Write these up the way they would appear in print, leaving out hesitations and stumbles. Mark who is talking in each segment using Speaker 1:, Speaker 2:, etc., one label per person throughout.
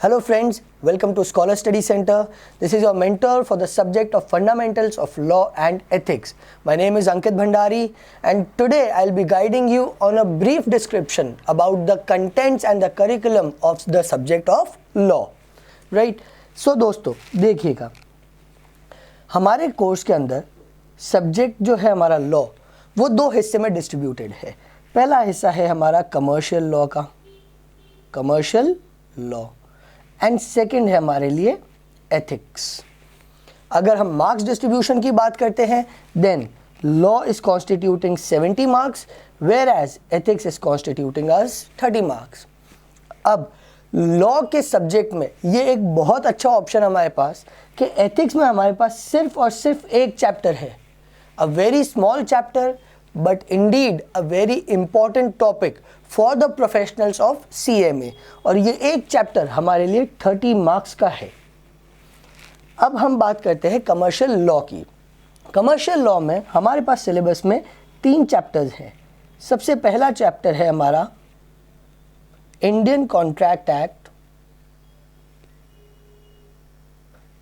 Speaker 1: Hello friends, welcome to Scholar Study Center. This is your mentor for the subject of Fundamentals of Law and Ethics. My name is Ankit Bhandari and today I'll be guiding you on a brief description about the contents and the curriculum of the subject of law. Right? So दोस्तों देखिएगा, हमारे course के अंदर subject जो है हमारा law वो दो हिस्से में डिस्ट्रीब्यूटेड है. पहला हिस्सा है हमारा कमर्शियल लॉ का, कमर्शियल लॉ, एंड सेकंड है हमारे लिए एथिक्स. अगर हम मार्क्स डिस्ट्रीब्यूशन की बात करते हैं then law is constituting 70 marks whereas ethics is constituting us 30 marks. अब लॉ के सब्जेक्ट में ये एक बहुत अच्छा ऑप्शन हमारे पास कि एथिक्स में हमारे पास सिर्फ और सिर्फ एक चैप्टर है, a very small chapter but indeed a very important topic for the professionals of CMA, और ये एक चैप्टर हमारे लिए 30 मार्क्स का है. अब हम बात करते हैं कमर्शियल लॉ की. कमर्शियल लॉ में हमारे पास सिलेबस में 3 चैप्टर्स हैं. सबसे पहला चैप्टर है हमारा इंडियन कॉन्ट्रैक्ट एक्ट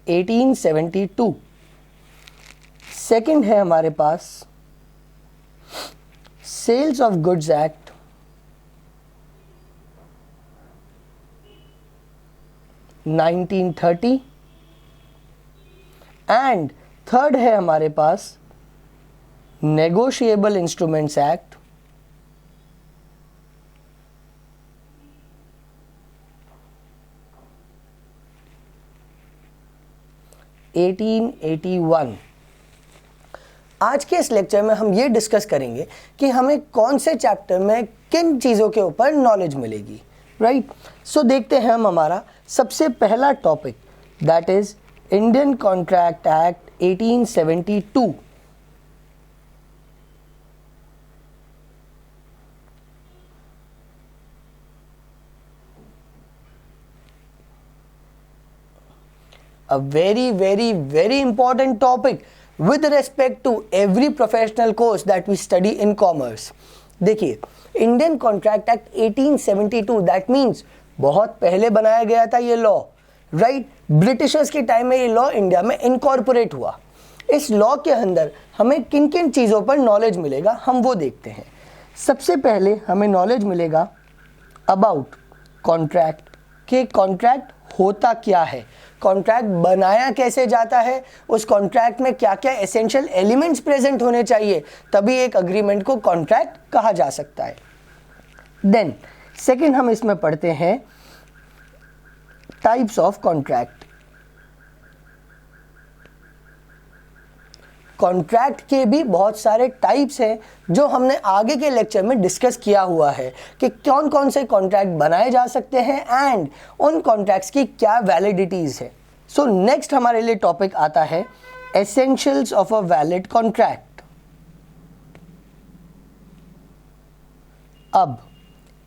Speaker 1: 1872. सेकंड है हमारे पास sales of goods act 1930 and third है हमारे पास नेगोशिएबल इंस्ट्रूमेंट्स एक्ट 1881. आज के इस लेक्चर में हम ये डिस्कस करेंगे कि हमें कौन से चैप्टर में किन चीज़ों के ऊपर नॉलेज मिलेगी. राइट, सो देखते हैं हम हमारा सबसे पहला topic that is Indian Contract Act 1872. A very important topic with respect to every professional course that we study in commerce. देखिए, Indian Contract Act 1872 that means बहुत पहले बनाया गया था ये लॉ. राइट, ब्रिटिशर्स के टाइम में ये लॉ इंडिया में इनकॉर्पोरेट हुआ. इस लॉ के अंदर हमें किन किन चीज़ों पर नॉलेज मिलेगा हम वो देखते हैं. सबसे पहले हमें नॉलेज मिलेगा अबाउट कॉन्ट्रैक्ट, कि कॉन्ट्रैक्ट होता क्या है, कॉन्ट्रैक्ट बनाया कैसे जाता है, उस कॉन्ट्रैक्ट में क्या क्या एसेंशियल एलिमेंट्स प्रेजेंट होने चाहिए, तभी एक अग्रीमेंट को कॉन्ट्रैक्ट कहा जा सकता है. देन सेकंड हम इसमें पढ़ते हैं टाइप्स ऑफ कॉन्ट्रैक्ट. कॉन्ट्रैक्ट के भी बहुत सारे टाइप्स हैं जो हमने आगे के लेक्चर में डिस्कस किया हुआ है कि कौन कौन से कॉन्ट्रैक्ट बनाए जा सकते हैं एंड उन कॉन्ट्रैक्ट्स की क्या वैलिडिटीज है. सो नेक्स्ट हमारे लिए टॉपिक आता है essentials of a valid contract. अब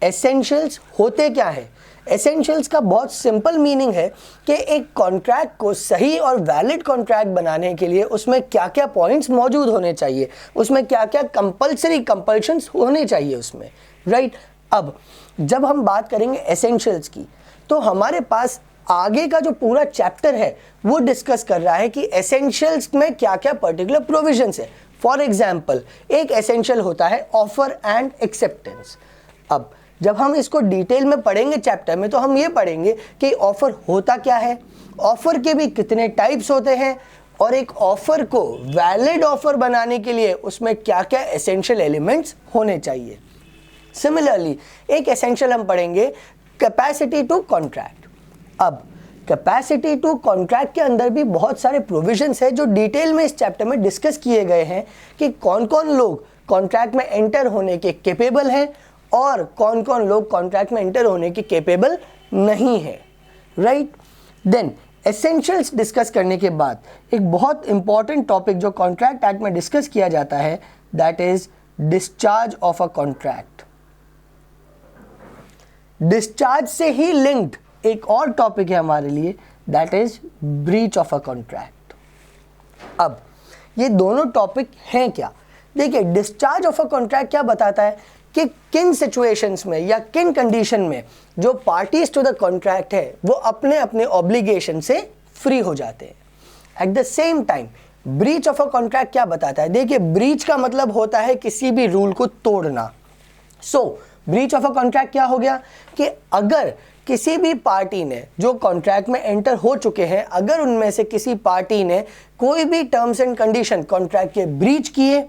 Speaker 1: एसेंशियल्स होते क्या है. एसेंशियल्स का बहुत सिंपल मीनिंग है कि एक कॉन्ट्रैक्ट को सही और वैलिड कॉन्ट्रैक्ट बनाने के लिए उसमें क्या क्या पॉइंट्स मौजूद होने चाहिए, उसमें क्या क्या कंपल्शंस होने चाहिए उसमें. राइट, अब जब हम बात करेंगे एसेंशियल्स की तो हमारे पास आगे का जो पूरा चैप्टर है वो डिस्कस कर रहा है कि एसेंशियल्स में क्या क्या पर्टिकुलर प्रोविजंस है. फॉर एग्जाम्पल एक एसेंशियल होता है ऑफर एंड एक्सेप्टेंस. अब जब हम इसको डिटेल में पढ़ेंगे चैप्टर में तो हम ये पढ़ेंगे कि ऑफर होता क्या है, ऑफर के भी कितने टाइप्स होते हैं, और एक ऑफर को वैलिड ऑफर बनाने के लिए उसमें क्या क्या एसेंशियल एलिमेंट्स होने चाहिए. सिमिलरली एक एसेंशियल हम पढ़ेंगे कैपेसिटी टू कॉन्ट्रैक्ट. अब कैपेसिटी टू कॉन्ट्रैक्ट के अंदर भी बहुत सारे प्रोविजंस हैं जो डिटेल में इस चैप्टर में डिस्कस किए गए हैं कि कौन कौन लोग कॉन्ट्रैक्ट में एंटर होने के कैपेबल हैं और कौन कौन लोग कॉन्ट्रैक्ट में एंटर होने के कैपेबल नहीं है. राइट, देन एसेंशियल्स डिस्कस करने के बाद एक बहुत इंपॉर्टेंट टॉपिक जो कॉन्ट्रैक्ट एक्ट में डिस्कस किया जाता है that is discharge of a contract. Discharge से ही लिंक्ड एक और टॉपिक है हमारे लिए that is breach of a contract. अब ये दोनों टॉपिक हैं क्या. देखिए, डिस्चार्ज ऑफ अ कॉन्ट्रैक्ट क्या बताता है कि किन सिचुएशंस में या किन कंडीशन में जो पार्टीज टू द कॉन्ट्रैक्ट है वो अपने अपने ऑब्लिगेशन से फ्री हो जाते हैं। Eight the same time breach of a contract क्या बताता है? देखिए, ब्रीच का मतलब होता है किसी भी रूल को तोड़ना। सो ब्रीच ऑफ अ कॉन्ट्रैक्ट क्या हो गया कि अगर किसी भी पार्टी ने जो कॉन्ट्रैक्ट में एंटर हो चुके हैं, अगर उनमें से किसी पार्टी ने कोई भी टर्म्स एंड कंडीशन कॉन्ट्रैक्ट के ब्रीच किए,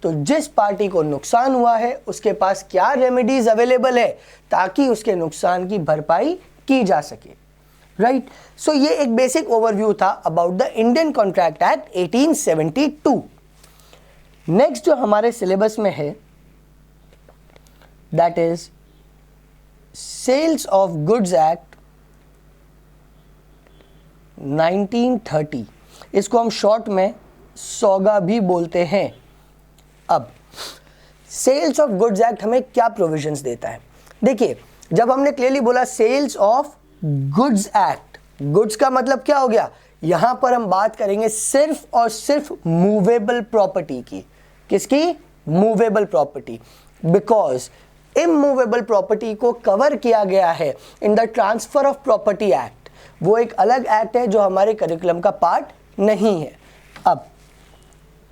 Speaker 1: तो जिस पार्टी को नुकसान हुआ है उसके पास क्या रेमेडीज अवेलेबल है ताकि उसके नुकसान की भरपाई की जा सके। राइट, सो ये एक बेसिक ओवरव्यू था about the Indian Contract Act 1872। Next जो हमारे सिलेबस में है that is Sales of goods act 1930। इसको हम शॉर्ट में सौगा भी बोलते हैं। अब सेल्स ऑफ गुड्स एक्ट हमें क्या प्रोविजंस देता है? देखिए, जब हमने क्लियरली बोला Sales of goods Act, goods का मतलब क्या हो गया? यहां पर हम बात करेंगे सिर्फ और सिर्फ मूवेबल प्रॉपर्टी की। किसकी? Movable property. Because immovable property को कवर किया गया है in the transfer of property act. वो एक अलग एक्ट है जो हमारे करिकुलम का पार्ट नहीं है। अब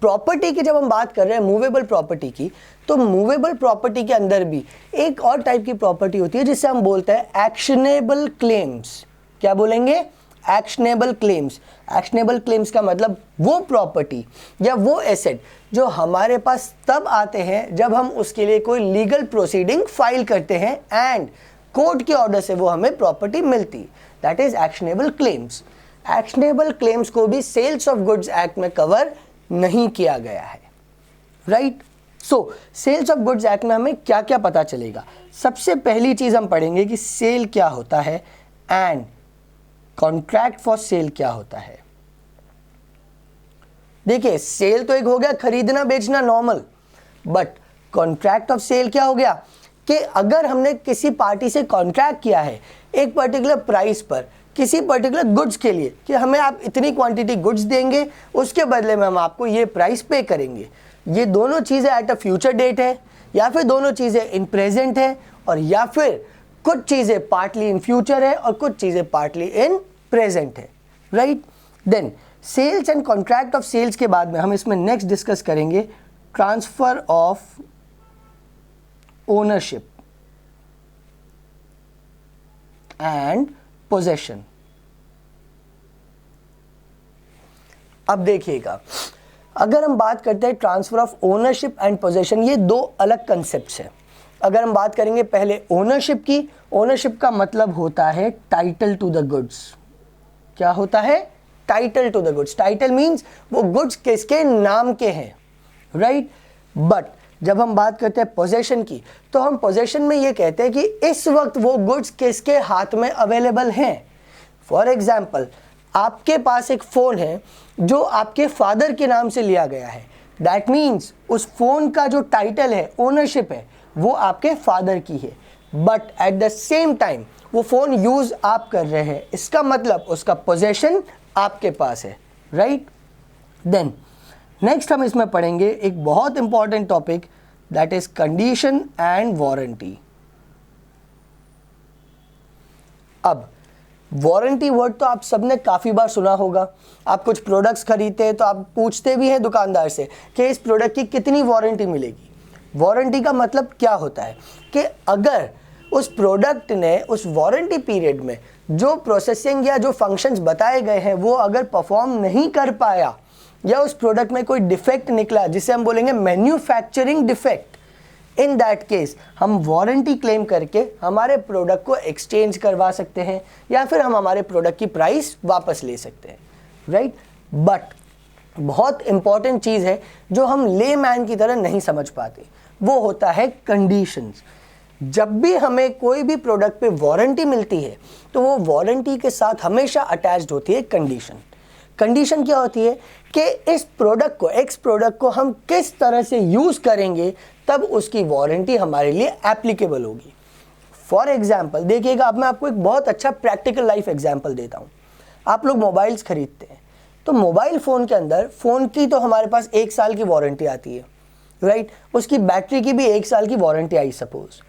Speaker 1: प्रॉपर्टी की जब हम बात कर रहे हैं मूवेबल प्रॉपर्टी की, तो मूवेबल प्रॉपर्टी के अंदर भी एक और टाइप की प्रॉपर्टी होती है जिसे हम बोलते हैं एक्शनेबल क्लेम्स। क्या बोलेंगे? Actionable claims. एक्शनेबल क्लेम्स का मतलब वो प्रॉपर्टी या वो एसेट जो हमारे पास तब आते हैं जब हम उसके लिए कोई लीगल प्रोसीडिंग फाइल करते हैं एंड कोर्ट के ऑर्डर से वो हमें प्रॉपर्टी मिलती, that is actionable claims. Actionable claims को भी सेल्स ऑफ गुड्स एक्ट में कवर नहीं किया गया है। Right, so Sales of goods Act में हमें क्या क्या पता चलेगा? सबसे पहली चीज हम पढ़ेंगे कि सेल क्या होता है एंड कॉन्ट्रैक्ट फॉर सेल क्या होता है। देखिए, सेल तो एक हो गया खरीदना बेचना normal, but contract of sale क्या हो गया कि अगर हमने किसी पार्टी से कॉन्ट्रैक्ट किया है एक पर्टिकुलर प्राइस पर किसी पर्टिकुलर गुड्स के लिए कि हमें आप इतनी क्वांटिटी गुड्स देंगे, उसके बदले में हम आपको ये प्राइस पे करेंगे। ये दोनों चीज़ें एट अ फ्यूचर डेट है, या फिर दोनों चीज़ें इन प्रेजेंट है, और या फिर कुछ चीज़ें पार्टली इन फ्यूचर है और कुछ चीज़ें पार्टली इन प्रेजेंट है। Right, then sales and contract of sales के बाद में हम इसमें नेक्स्ट डिस्कस करेंगे transfer of ownership and possession. अब देखिएगा, अगर हम बात करते हैं transfer of ownership and possession, ये दो अलग कंसेप्ट्स हैं। अगर हम बात करेंगे पहले ओनरशिप की, ओनरशिप का मतलब होता है टाइटल टू द गुड्स। क्या होता है? Title to the goods. Title means वो गुड्स किसके नाम के हैं। राइट, बट जब हम बात करते हैं पोजेशन की, तो हम पोजेशन में ये कहते हैं कि इस वक्त वो गुड्स किसके हाथ में अवेलेबल हैं। फॉर एग्जाम्पल, आपके पास एक फ़ोन है जो आपके फादर के नाम से लिया गया है, दैट मीन्स उस फ़ोन का जो टाइटल है, ओनरशिप है, वो आपके फादर की है, but at the same time वो फ़ोन यूज़ आप कर रहे हैं, इसका मतलब उसका पोजेशन आपके पास है। राइट, देन नेक्स्ट हम इसमें पढ़ेंगे एक बहुत important topic that is condition and warranty. अब वारंटी वर्ड तो आप सबने काफ़ी बार सुना होगा। आप कुछ प्रोडक्ट्स खरीदते हैं तो आप पूछते भी हैं दुकानदार से कि इस प्रोडक्ट की कितनी वारंटी मिलेगी। वारंटी का मतलब क्या होता है कि अगर उस प्रोडक्ट ने उस वारंटी पीरियड में जो प्रोसेसिंग या जो फंक्शंस बताए गए हैं वो अगर परफॉर्म नहीं कर पाया, या उस प्रोडक्ट में कोई डिफेक्ट निकला जिसे हम बोलेंगे manufacturing defect, in that case हम वारंटी क्लेम करके हमारे प्रोडक्ट को एक्सचेंज करवा सकते हैं या फिर हम हमारे प्रोडक्ट की प्राइस वापस ले सकते हैं। राइट, बट बहुत इंपॉर्टेंट चीज़ है जो हम ले मैन की तरह नहीं समझ पाते, वो होता है कंडीशंस। जब भी हमें कोई भी प्रोडक्ट पे वारंटी मिलती है तो वो वारंटी के साथ हमेशा अटैच्ड होती है कंडीशन। कंडीशन क्या होती है कि इस प्रोडक्ट को, एक्स प्रोडक्ट को हम किस तरह से यूज़ करेंगे तब उसकी वारंटी हमारे लिए एप्लीकेबल होगी। फॉर एग्जाम्पल देखिएगा, अब मैं आपको एक बहुत अच्छा प्रैक्टिकल लाइफ एग्जाम्पल देता हूँ। आप लोग मोबाइल्स खरीदते हैं तो मोबाइल फ़ोन के अंदर फ़ोन की तो हमारे पास 1 साल की वारंटी आती है, राइट। उसकी बैटरी की भी 1 साल की वारंटी आई सपोज।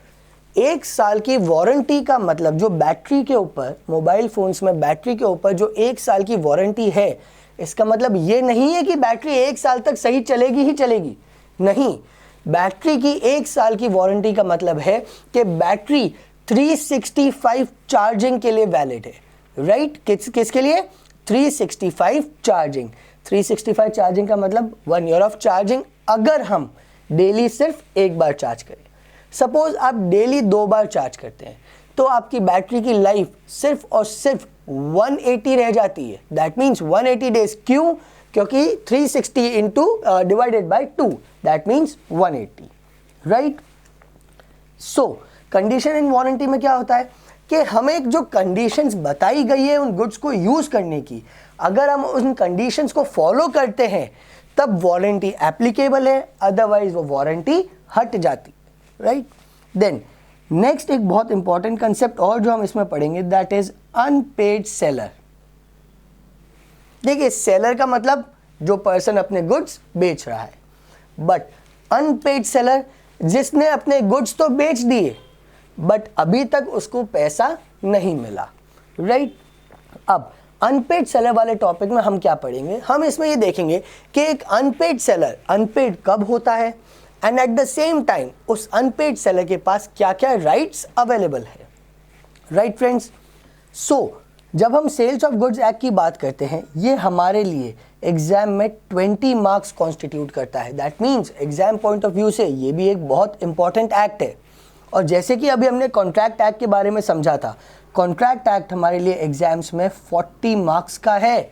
Speaker 1: 1 साल की वारंटी का मतलब जो बैटरी के ऊपर, मोबाइल फोन्स में बैटरी के ऊपर जो 1 साल की वारंटी है, इसका मतलब ये नहीं है कि बैटरी 1 साल तक सही चलेगी ही चलेगी, नहीं। बैटरी की 1 साल की वारंटी का मतलब है कि बैटरी 365 चार्जिंग के लिए वैलिड है, राइट। किसके लिए? 365 चार्जिंग। 365 चार्जिंग का मतलब 1 ईयर ऑफ चार्जिंग अगर हम डेली सिर्फ एक बार चार्ज करें। सपोज आप डेली 2 बार चार्ज करते हैं तो आपकी बैटरी की लाइफ सिर्फ और सिर्फ 180 रह जाती है। That means 180 days. क्यों? क्योंकि 360 into divided by 2 that means 180, right. So condition in warranty में क्या होता है कि हमें जो कंडीशंस बताई गई है उन गुड्स को यूज करने की, अगर हम उन कंडीशंस को फॉलो करते हैं तब वारंटी एप्लीकेबल है, अदरवाइज वो वारंटी हट जाती, राइट। देन नेक्स्ट एक बहुत इंपॉर्टेंट कंसेप्ट और जो हम इसमें पढ़ेंगे दैट इज अनपेड सेलर। देखिए, सेलर का मतलब जो पर्सन अपने गुड्स बेच रहा है, बट अनपेड सेलर जिसने अपने गुड्स तो बेच दिए बट अभी तक उसको पैसा नहीं मिला, राइट। अब अनपेड सेलर वाले टॉपिक में हम क्या पढ़ेंगे? हम इसमें ये देखेंगे कि एक अनपेड सेलर अनपेड कब होता है and at the same time उस अनपेड सेलर के पास क्या क्या राइट्स अवेलेबल है, राइट फ्रेंड्स। सो जब हम सेल्स ऑफ गुड्स एक्ट की बात करते हैं, ये हमारे लिए एग्जाम में 20 मार्क्स कॉन्स्टिट्यूट करता है। That means exam point of view से ये भी एक बहुत इंपॉर्टेंट एक्ट है। और जैसे कि अभी हमने कॉन्ट्रैक्ट एक्ट के बारे में समझा था, कॉन्ट्रैक्ट एक्ट हमारे लिए एग्जाम्स में 40 मार्क्स का है।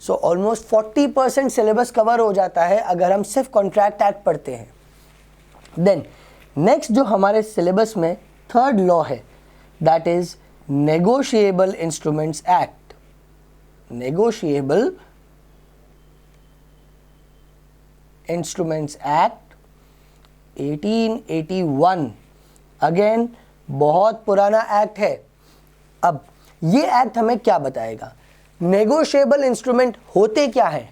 Speaker 1: सो ऑलमोस्ट 40% सिलेबस कवर हो जाता है अगर हम सिर्फ कॉन्ट्रैक्ट एक्ट पढ़ते हैं। देन नेक्स्ट जो हमारे सिलेबस में थर्ड लॉ है that is negotiable instruments act. Negotiable instruments act 1881 again बहुत पुराना एक्ट है। अब ये एक्ट हमें क्या बताएगा? नेगोशिएबल इंस्ट्रूमेंट होते क्या हैं?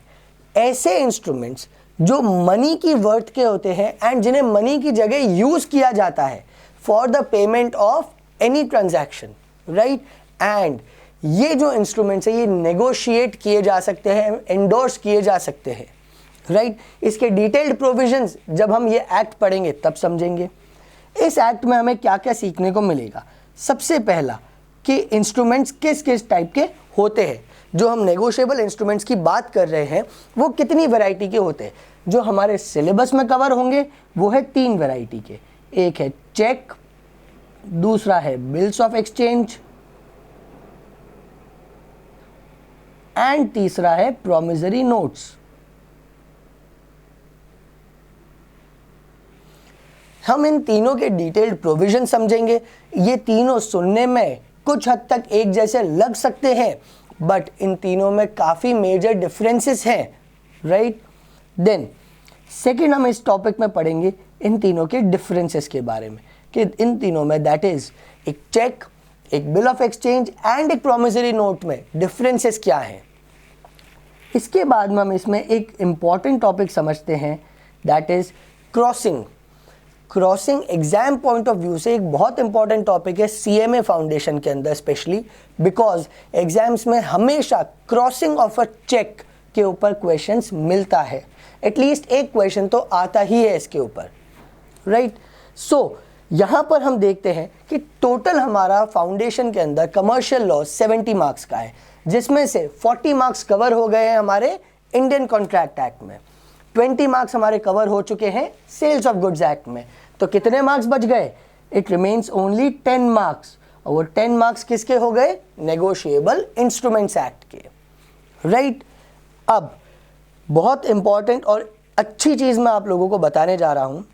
Speaker 1: ऐसे इंस्ट्रूमेंट्स जो मनी की वर्थ के होते हैं एंड जिन्हें मनी की जगह यूज किया जाता है for the payment of any transaction, right. And ये जो इंस्ट्रूमेंट्स है ये नेगोशिएट किए जा सकते हैं, एंडोर्स किए जा सकते हैं, राइट। इसके डिटेल्ड प्रोविजंस जब हम ये एक्ट पढ़ेंगे तब समझेंगे। इस एक्ट में हमें क्या क्या सीखने को मिलेगा? सबसे पहला कि इंस्ट्रूमेंट्स किस किस टाइप के होते हैं। जो हम नेगोशिएबल इंस्ट्रूमेंट्स की बात कर रहे हैं वो कितनी वैरायटी के होते हैं? जो हमारे सिलेबस में कवर होंगे वो है 3 वैरायटी के। एक है चेक, दूसरा है बिल्स ऑफ एक्सचेंज एंड तीसरा है प्रॉमिसरी नोट्स। हम इन तीनों के डिटेल्ड प्रोविजन समझेंगे। ये तीनों सुनने में कुछ हद तक एक जैसे लग सकते हैं बट इन तीनों में काफ़ी मेजर डिफरेंसेस हैं, राइट। देन सेकंड हम इस टॉपिक में पढ़ेंगे इन तीनों के डिफरेंसेस के बारे में कि इन तीनों में दैट इज एक चेक, एक बिल ऑफ एक्सचेंज एंड एक प्रॉमिसरी नोट में डिफरेंसेस क्या हैं। इसके बाद में हम इसमें एक इम्पॉर्टेंट टॉपिक समझते हैं that is crossing. Crossing exam point of view से एक बहुत इंपॉर्टेंट टॉपिक है सीएमए फाउंडेशन के अंदर, स्पेशली बिकॉज एग्जाम्स में हमेशा क्रॉसिंग ऑफ अ चेक के ऊपर क्वेश्चंस मिलता है। एटलीस्ट एक क्वेश्चन तो आता ही है इसके ऊपर, राइट। सो यहाँ पर हम देखते हैं कि टोटल हमारा फाउंडेशन के अंदर कमर्शियल लॉ 70 मार्क्स का है, जिसमें से 40 मार्क्स कवर हो गए हैं हमारे इंडियन कॉन्ट्रैक्ट एक्ट में, 20 मार्क्स हमारे कवर हो चुके हैं सेल्स ऑफ गुड्स एक्ट में। तो कितने मार्क्स बच गए? It remains only 10 marks. और वो 10 मार्क्स किसके हो गए? नेगोशिएबल इंस्ट्रूमेंट्स एक्ट के, राइट। अब बहुत इंपॉर्टेंट और अच्छी चीज़ मैं आप लोगों को बताने जा रहा हूँ।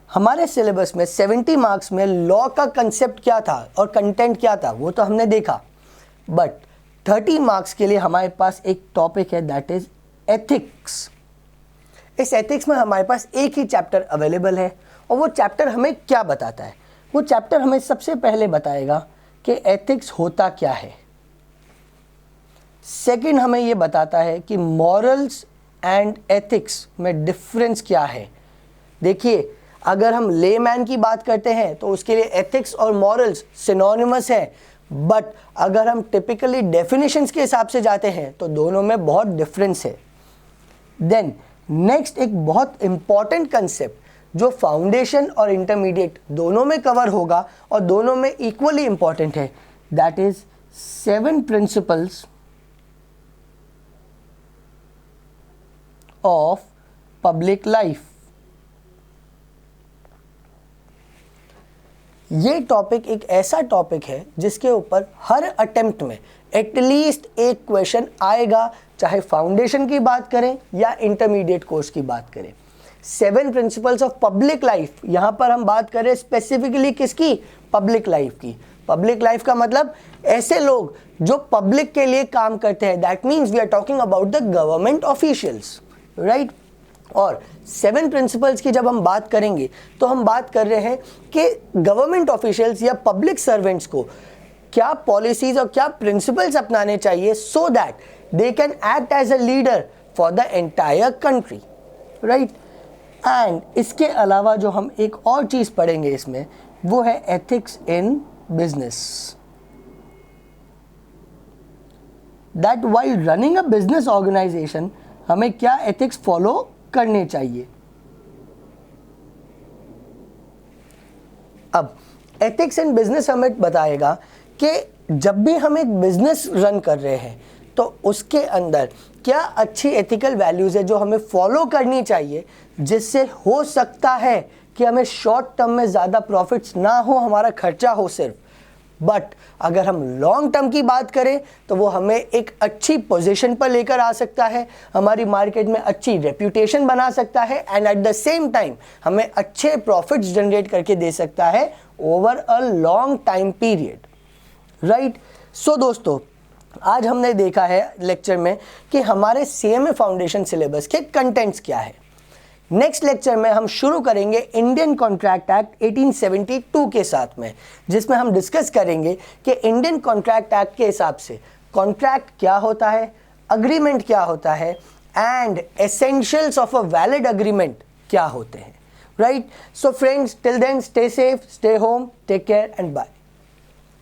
Speaker 1: हमारे सिलेबस में 70 मार्क्स में लॉ का कंसेप्ट क्या था और कंटेंट क्या था वो तो हमने देखा, बट 30 मार्क्स के लिए हमारे पास एक टॉपिक है दैट इज एथिक्स। इस एथिक्स में हमारे पास एक ही चैप्टर अवेलेबल है और वो चैप्टर हमें क्या बताता है? वो चैप्टर हमें सबसे पहले बताएगा कि एथिक्स होता क्या है। सेकंड हमें ये बताता है कि मॉरल्स एंड एथिक्स में डिफरेंस क्या है देखिए, अगर हम लेमैन की बात करते हैं तो उसके लिए एथिक्स और मॉरल्स सिनोनिमस है, बट अगर हम टिपिकली डेफिनेशंस के हिसाब से जाते हैं तो दोनों में बहुत डिफरेंस है। देन नेक्स्ट एक बहुत इंपॉर्टेंट कंसेप्ट जो फाउंडेशन और इंटरमीडिएट दोनों में कवर होगा और दोनों में इक्वली इंपॉर्टेंट है, that is 7 principles of public life. ये टॉपिक एक ऐसा टॉपिक है जिसके ऊपर हर अटेम्प्ट में एटलीस्ट एक क्वेश्चन आएगा, चाहे फाउंडेशन की बात करें या इंटरमीडिएट कोर्स की बात करें। 7 प्रिंसिपल्स ऑफ पब्लिक लाइफ, यहाँ पर हम बात करें स्पेसिफिकली किसकी? पब्लिक लाइफ की। पब्लिक लाइफ का मतलब ऐसे लोग जो पब्लिक के लिए काम करते हैं, that means we are talking about the government officials, right. और 7 प्रिंसिपल्स की जब हम बात करेंगे तो हम बात कर रहे हैं कि गवर्नमेंट ऑफिशियल्स या पब्लिक सर्वेंट्स को क्या पॉलिसीज और क्या प्रिंसिपल्स अपनाने चाहिए so that they can act as a leader for the entire country, right. And इसके अलावा जो हम एक और चीज पढ़ेंगे इसमें, वो है ethics in business, that while running a business organisation हमें क्या एथिक्स फॉलो करने चाहिए। अब एथिक्स इन बिजनेस हमें बताएगा कि जब भी हम एक बिजनेस रन कर रहे हैं तो उसके अंदर क्या अच्छी एथिकल वैल्यूज है जो हमें फॉलो करनी चाहिए, जिससे हो सकता है कि हमें शॉर्ट टर्म में ज़्यादा प्रॉफिट्स ना हो, हमारा खर्चा हो सिर्फ, बट अगर हम लॉन्ग टर्म की बात करें तो वो हमें एक अच्छी पोजीशन पर लेकर आ सकता है, हमारी मार्केट में अच्छी रेप्यूटेशन बना सकता है and at the same time हमें अच्छे प्रॉफिट्स जनरेट करके दे सकता है over a long time period, right. So दोस्तों, आज हमने देखा है लेक्चर में कि हमारे सीएमए फाउंडेशन सिलेबस के कंटेंट्स क्या है। नेक्स्ट लेक्चर में हम शुरू करेंगे इंडियन कॉन्ट्रैक्ट एक्ट 1872 के साथ में, जिसमें हम डिस्कस करेंगे कि इंडियन कॉन्ट्रैक्ट एक्ट के हिसाब से कॉन्ट्रैक्ट क्या होता है, अग्रीमेंट क्या होता है and essentials of a valid agreement क्या होते हैं, right. So friends, till then stay safe, stay home, take care and bye.